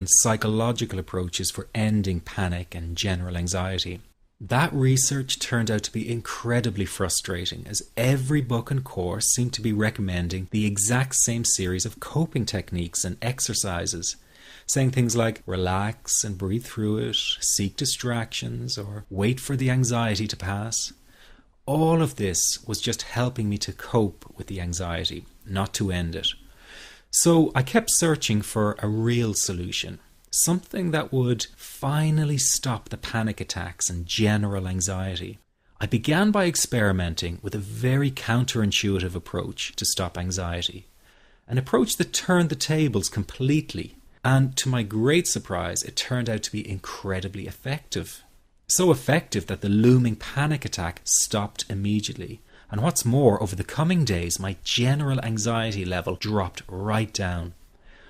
and psychological approaches for ending panic and general anxiety. That research turned out to be incredibly frustrating, as every book and course seemed to be recommending the exact same series of coping techniques and exercises, saying things like relax and breathe through it, seek distractions, or wait for the anxiety to pass. All of this was just helping me to cope with the anxiety, not to end it. So I kept searching for a real solution, something that would finally stop the panic attacks and general anxiety. I began by experimenting with a very counterintuitive approach to stop anxiety, an approach that turned the tables completely, and to my great surprise, it turned out to be incredibly effective. So effective that the looming panic attack stopped immediately. And what's more, over the coming days, my general anxiety level dropped right down.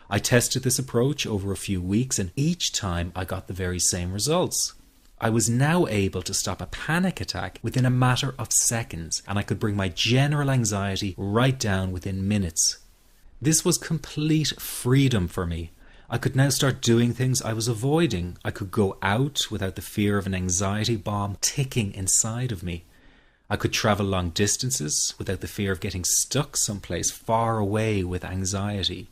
I tested this approach over a few weeks, and each time I got the very same results. I was now able to stop a panic attack within a matter of seconds, and I could bring my general anxiety right down within minutes. This was complete freedom for me. I could now start doing things I was avoiding. I could go out without the fear of an anxiety bomb ticking inside of me. I could travel long distances without the fear of getting stuck someplace far away with anxiety.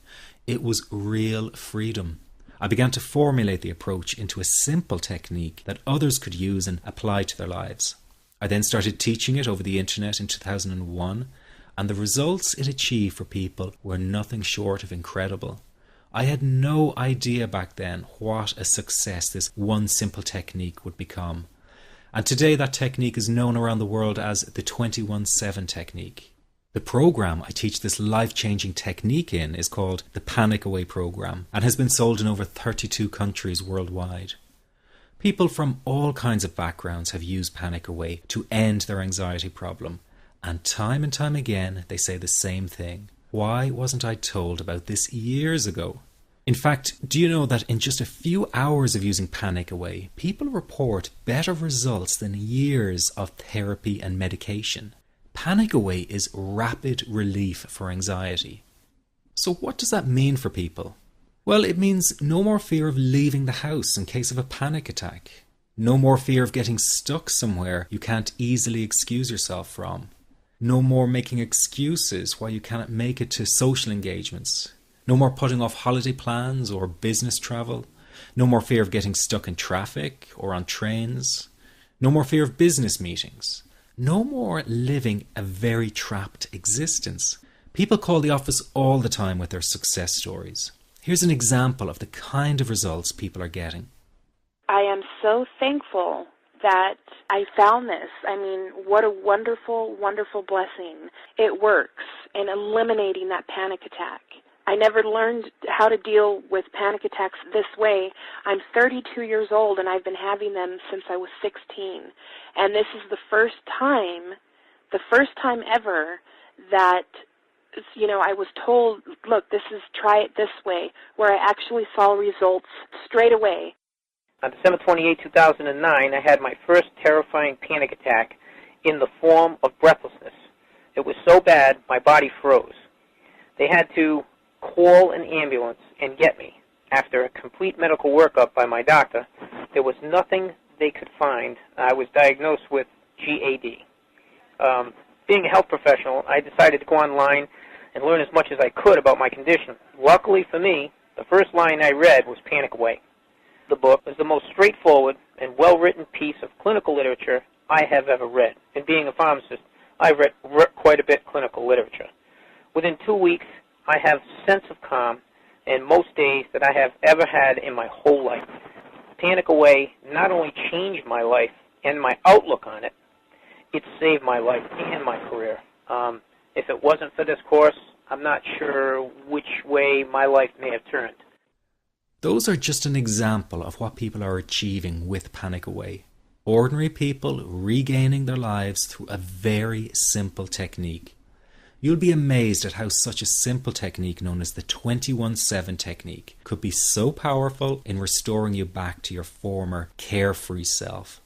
It was real freedom. I began to formulate the approach into a simple technique that others could use and apply to their lives. I then started teaching it over the internet in 2001, and the results it achieved for people were nothing short of incredible. I had no idea back then what a success this one simple technique would become. And today that technique is known around the world as the 21-7 technique. The program I teach this life-changing technique in is called the Panic Away program and has been sold in over 32 countries worldwide. People from all kinds of backgrounds have used Panic Away to end their anxiety problem. And time again they say the same thing. Why wasn't I told about this years ago? In fact, do you know that in just a few hours of using Panic Away, people report better results than years of therapy and medication? Panic Away is rapid relief for anxiety. So what does that mean for people? Well, it means no more fear of leaving the house in case of a panic attack. No more fear of getting stuck somewhere you can't easily excuse yourself from. No more making excuses why you cannot make it to social engagements. No more putting off holiday plans or business travel. No more fear of getting stuck in traffic or on trains. No more fear of business meetings. No more living a very trapped existence. People call the office all the time with their success stories. Here's an example of the kind of results people are getting. I am so thankful that I found this. I mean, what a wonderful, wonderful blessing. It works in eliminating that panic attack. I never learned how to deal with panic attacks this way. I'm 32 years old and I've been having them since I was 16. And this is the first time ever that, I was told, look, try it this way, where I actually saw results straight away. On December 28, 2009, I had my first terrifying panic attack in the form of breathlessness. It was so bad, my body froze. They had to call an ambulance and get me. After a complete medical workup by my doctor, there was nothing they could find. I was diagnosed with GAD. Being a health professional, I decided to go online and learn as much as I could about my condition. Luckily for me, the first line I read was Panic Away. The book is the most straightforward and well-written piece of clinical literature I have ever read. And being a pharmacist, I've read quite a bit of clinical literature. Within 2 weeks, I have a sense of calm in most days that I have ever had in my whole life. Panic Away not only changed my life and my outlook on it, it saved my life and my career. If it wasn't for this course, I'm not sure which way my life may have turned. Those are just an example of what people are achieving with Panic Away. Ordinary people regaining their lives through a very simple technique. You'll be amazed at how such a simple technique known as the 21-7 technique could be so powerful in restoring you back to your former carefree self.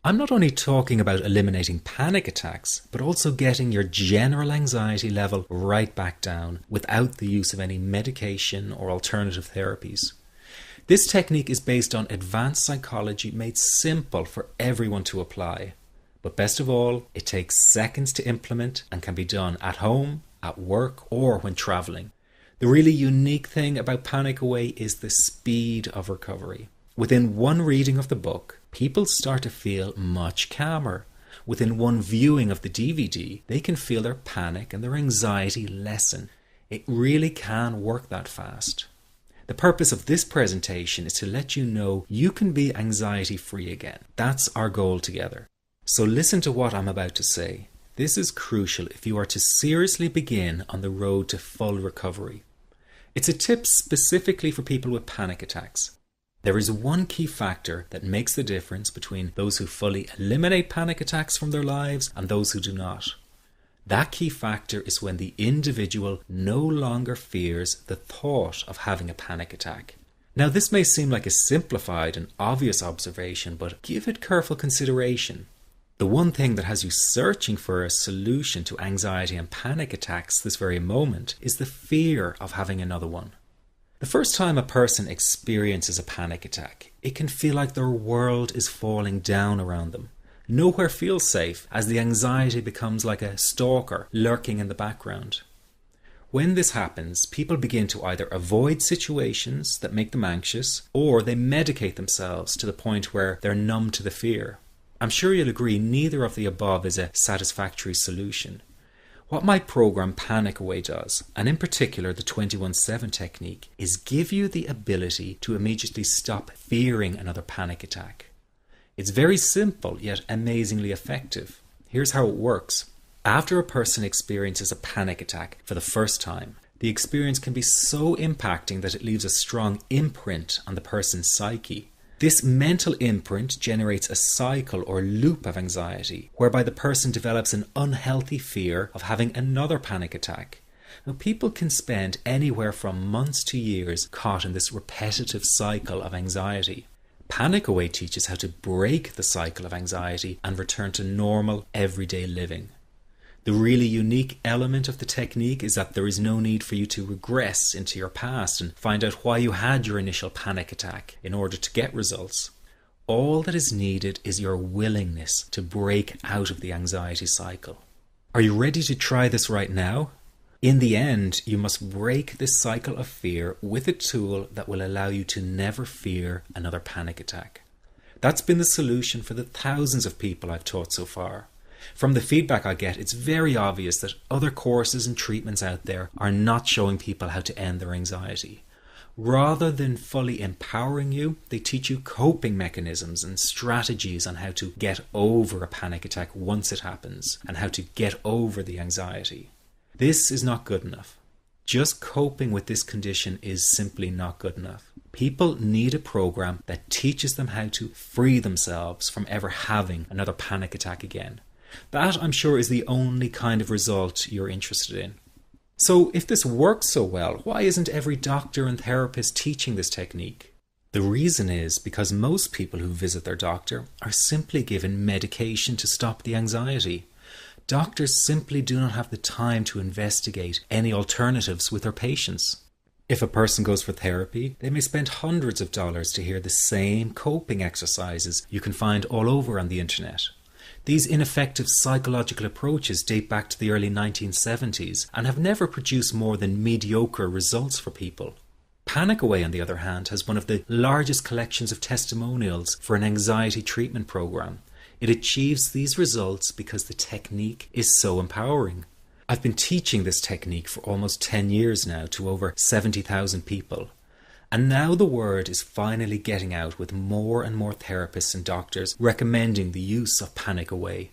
I'm not only talking about eliminating panic attacks, but also getting your general anxiety level right back down without the use of any medication or alternative therapies. This technique is based on advanced psychology made simple for everyone to apply. But best of all, it takes seconds to implement and can be done at home, at work, or when traveling. The really unique thing about Panic Away is the speed of recovery. Within one reading of the book, people start to feel much calmer. Within one viewing of the DVD, they can feel their panic and their anxiety lessen. It really can work that fast. The purpose of this presentation is to let you know you can be anxiety-free again. That's our goal together. So listen to what I'm about to say. This is crucial if you are to seriously begin on the road to full recovery. It's a tip specifically for people with panic attacks. There is one key factor that makes the difference between those who fully eliminate panic attacks from their lives and those who do not. That key factor is when the individual no longer fears the thought of having a panic attack. Now, this may seem like a simplified and obvious observation, but give it careful consideration. The one thing that has you searching for a solution to anxiety and panic attacks this very moment is the fear of having another one. The first time a person experiences a panic attack, it can feel like their world is falling down around them. Nowhere feels safe as the anxiety becomes like a stalker lurking in the background. When this happens, people begin to either avoid situations that make them anxious, or they medicate themselves to the point where they're numb to the fear. I'm sure you'll agree neither of the above is a satisfactory solution. What my program Panic Away does, and in particular the 21-7 technique, is give you the ability to immediately stop fearing another panic attack. It's very simple yet amazingly effective. Here's how it works. After a person experiences a panic attack for the first time, the experience can be so impacting that it leaves a strong imprint on the person's psyche. This mental imprint generates a cycle or loop of anxiety, whereby the person develops an unhealthy fear of having another panic attack. Now, people can spend anywhere from months to years caught in this repetitive cycle of anxiety. Panic Away teaches how to break the cycle of anxiety and return to normal, everyday living. The really unique element of the technique is that there is no need for you to regress into your past and find out why you had your initial panic attack in order to get results. All that is needed is your willingness to break out of the anxiety cycle. Are you ready to try this right now? In the end, you must break this cycle of fear with a tool that will allow you to never fear another panic attack. That's been the solution for the thousands of people I've taught so far. From the feedback I get, it's very obvious that other courses and treatments out there are not showing people how to end their anxiety. Rather than fully empowering you, they teach you coping mechanisms and strategies on how to get over a panic attack once it happens and how to get over the anxiety. This is not good enough. Just coping with this condition is simply not good enough. People need a program that teaches them how to free themselves from ever having another panic attack again. That, I'm sure, is the only kind of result you're interested in. So if this works so well, why isn't every doctor and therapist teaching this technique? The reason is because most people who visit their doctor are simply given medication to stop the anxiety. Doctors simply do not have the time to investigate any alternatives with their patients. If a person goes for therapy, they may spend hundreds of dollars to hear the same coping exercises you can find all over on the internet. These ineffective psychological approaches date back to the early 1970s and have never produced more than mediocre results for people. Panic Away, on the other hand, has one of the largest collections of testimonials for an anxiety treatment program. It achieves these results because the technique is so empowering. I've been teaching this technique for almost 10 years now to over 70,000 people. And now the word is finally getting out with more and more therapists and doctors recommending the use of Panic Away.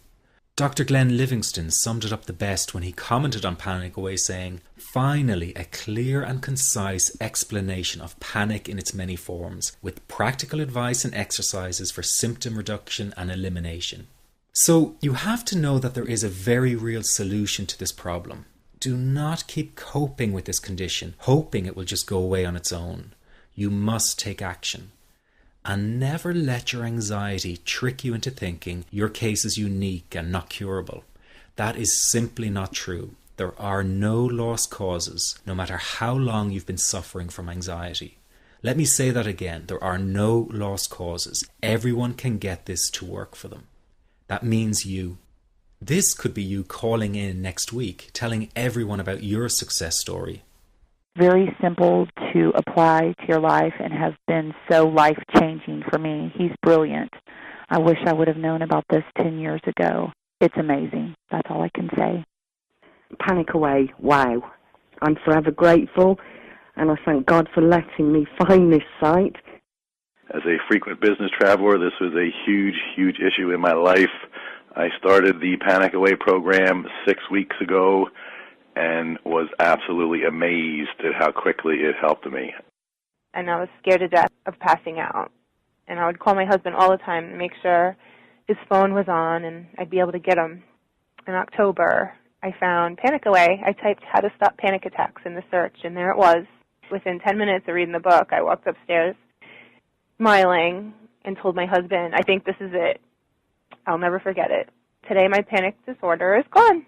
Dr. Glenn Livingston summed it up the best when he commented on Panic Away saying, "Finally, a clear and concise explanation of panic in its many forms, with practical advice and exercises for symptom reduction and elimination." So you have to know that there is a very real solution to this problem. Do not keep coping with this condition, hoping it will just go away on its own. You must take action. And never let your anxiety trick you into thinking your case is unique and not curable. That is simply not true. There are no lost causes, no matter how long you've been suffering from anxiety. Let me say that again. There are no lost causes. Everyone can get this to work for them. That means you. This could be you calling in next week, telling everyone about your success story. Very simple to apply to your life and has been so life-changing for me. He's brilliant. I wish I would have known about this 10 years ago. It's amazing. That's all I can say. Panic Away, wow. I'm forever grateful, and I thank God for letting me find this site. As a frequent business traveler, this was a huge, huge issue in my life. I started the Panic Away program 6 weeks ago and was absolutely amazed at how quickly it helped me. And I was scared to death of passing out. And I would call my husband all the time to make sure his phone was on and I'd be able to get him. In October, I found Panic Away. I typed how to stop panic attacks in the search, and there it was. Within 10 minutes of reading the book, I walked upstairs smiling and told my husband, I think this is it. I'll never forget it. Today my panic disorder is gone.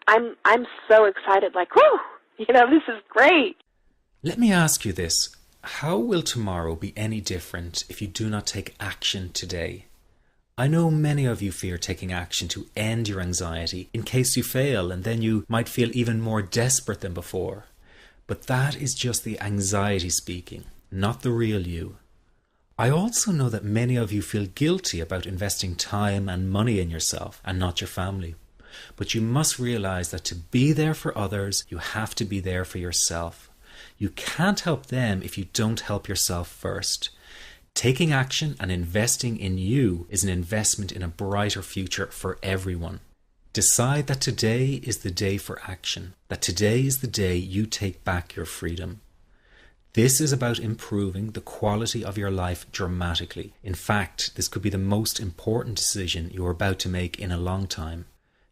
I'm so excited, like, whoo, this is great. Let me ask you this. How will tomorrow be any different if you do not take action today? I know many of you fear taking action to end your anxiety in case you fail, and then you might feel even more desperate than before. But that is just the anxiety speaking, not the real you. I also know that many of you feel guilty about investing time and money in yourself and not your family. But you must realize that to be there for others, you have to be there for yourself. You can't help them if you don't help yourself first. Taking action and investing in you is an investment in a brighter future for everyone. Decide that today is the day for action, that today is the day you take back your freedom. This is about improving the quality of your life dramatically. In fact, this could be the most important decision you are about to make in a long time.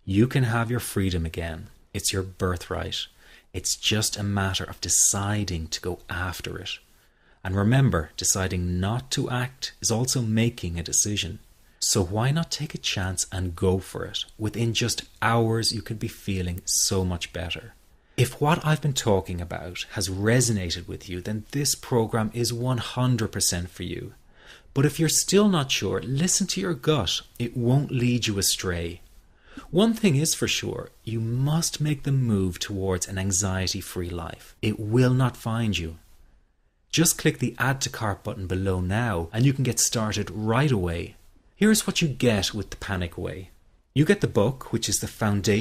You can have your freedom again. It's your birthright. It's just a matter of deciding to go after it. And remember, deciding not to act is also making a decision. So why not take a chance and go for it? Within just hours, you could be feeling so much better. If what I've been talking about has resonated with you, then this program is 100% for you. But if you're still not sure, listen to your gut. It won't lead you astray. One thing is for sure, you must make the move towards an anxiety-free life. It will not find you. Just click the Add to Cart button below now and you can get started right away. Here's what you get with the Panic Away. You get the book, which is the foundation